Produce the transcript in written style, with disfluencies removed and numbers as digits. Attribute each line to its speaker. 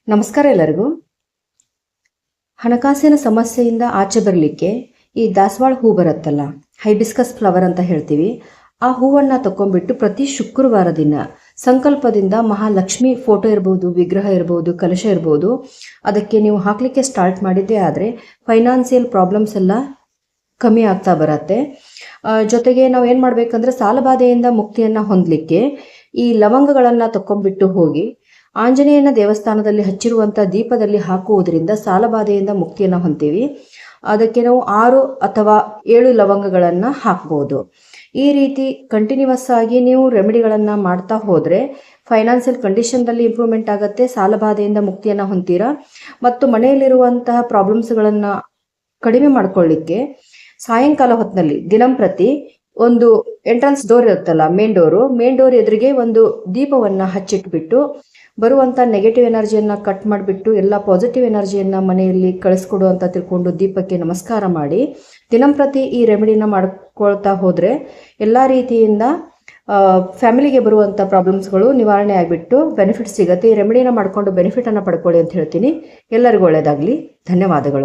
Speaker 1: ನಮಸ್ಕಾರ ಎಲ್ಲರಿಗೂ. ಹಣಕಾಸಿನ ಸಮಸ್ಯೆಯಿಂದ ಆಚೆ ಬರಲಿಕ್ಕೆ ಈ ದಾಸವಾಳ ಹೂ ಬರುತ್ತಲ್ಲ, ಹೈಬಿಸ್ಕಸ್ ಫ್ಲವರ್ ಅಂತ ಹೇಳ್ತೀವಿ, ಆ ಹೂವನ್ನು ತಗೊಂಡ್ಬಿಟ್ಟು ಪ್ರತಿ ಶುಕ್ರವಾರ ದಿನ ಸಂಕಲ್ಪದಿಂದ ಮಹಾಲಕ್ಷ್ಮಿ ಫೋಟೋ ಇರ್ಬೋದು, ವಿಗ್ರಹ ಇರ್ಬೋದು, ಕಲಶ ಇರ್ಬೋದು, ಅದಕ್ಕೆ ನೀವು ಹಾಕಲಿಕ್ಕೆ ಸ್ಟಾರ್ಟ್ ಮಾಡಿದ್ದೇ ಆದರೆ ಫೈನಾನ್ಸಿಯಲ್ ಪ್ರಾಬ್ಲಮ್ಸ್ ಎಲ್ಲ ಕಮ್ಮಿ ಆಗ್ತಾ ಬರುತ್ತೆ. ಜೊತೆಗೆ ನಾವು ಏನು ಮಾಡಬೇಕಂದ್ರೆ ಸಾಲಬಾಧೆಯಿಂದ ಮುಕ್ತಿಯನ್ನು ಹೊಂದಲಿಕ್ಕೆ ಈ ಲವಂಗಗಳನ್ನು ತಗೊಂಡ್ಬಿಟ್ಟು ಹೋಗಿ ಆಂಜನೇಯನ ದೇವಸ್ಥಾನದಲ್ಲಿ ಹಚ್ಚಿರುವಂಥ ದೀಪದಲ್ಲಿ ಹಾಕುವುದರಿಂದ ಸಾಲಬಾಧೆಯಿಂದ ಮುಕ್ತಿಯನ್ನು ಹೊಂತೀವಿ. ಅದಕ್ಕೆ ನಾವು 6 ಅಥವಾ 7 ಲವಂಗಗಳನ್ನು ಹಾಕ್ಬೋದು. ಈ ರೀತಿ ಕಂಟಿನ್ಯೂಸ್ ಆಗಿ ನೀವು ರೆಮಿಡಿಗಳನ್ನು ಮಾಡ್ತಾ ಹೋದರೆ ಫೈನಾನ್ಷಿಯಲ್ ಕಂಡೀಷನ್ದಲ್ಲಿ ಇಂಪ್ರೂವ್ಮೆಂಟ್ ಆಗುತ್ತೆ, ಸಾಲಬಾಧೆಯಿಂದ ಮುಕ್ತಿಯನ್ನು ಹೊಂತೀರಾ. ಮತ್ತು ಮನೆಯಲ್ಲಿರುವಂತಹ ಪ್ರಾಬ್ಲಮ್ಸ್ಗಳನ್ನು ಕಡಿಮೆ ಮಾಡ್ಕೊಳ್ಳಿಕ್ಕೆ ಸಾಯಂಕಾಲ ಹೊತ್ತಿನಲ್ಲಿ ದಿನಂಪ್ರತಿ ಒಂದು ಎಂಟ್ರನ್ಸ್ ಡೋರ್ ಇರುತ್ತಲ್ಲ, ಮೇನ್ ಡೋರ್ ಎದುರಿಗೆ ಒಂದು ದೀಪವನ್ನು ಹಚ್ಚಿಟ್ಬಿಟ್ಟು ಬರುವಂಥ ನೆಗೆಟಿವ್ ಎನರ್ಜಿಯನ್ನು ಕಟ್ ಮಾಡಿಬಿಟ್ಟು ಎಲ್ಲ ಪಾಸಿಟಿವ್ ಎನರ್ಜಿಯನ್ನು ಮನೆಯಲ್ಲಿ ಕಳಿಸ್ಕೊಡು ಅಂತ ತಿಳ್ಕೊಂಡು ದೀಪಕ್ಕೆ ನಮಸ್ಕಾರ ಮಾಡಿ ದಿನಂಪ್ರತಿ ಈ ರೆಮಿಡಿನ ಮಾಡ್ಕೊಳ್ತಾ ಹೋದರೆ ಎಲ್ಲ ರೀತಿಯಿಂದ ಫ್ಯಾಮಿಲಿಗೆ ಬರುವಂಥ ಪ್ರಾಬ್ಲಮ್ಸ್ಗಳು ನಿವಾರಣೆ ಆಗಿಬಿಟ್ಟು ಬೆನಿಫಿಟ್ ಸಿಗುತ್ತೆ. ಈ ರೆಮಿಡಿನ ಮಾಡಿಕೊಂಡು ಬೆನಿಫಿಟನ್ನು ಪಡ್ಕೊಳ್ಳಿ ಅಂತ ಹೇಳ್ತೀನಿ. ಎಲ್ಲರಿಗೂ ಒಳ್ಳೆಯದಾಗಲಿ. ಧನ್ಯವಾದಗಳು.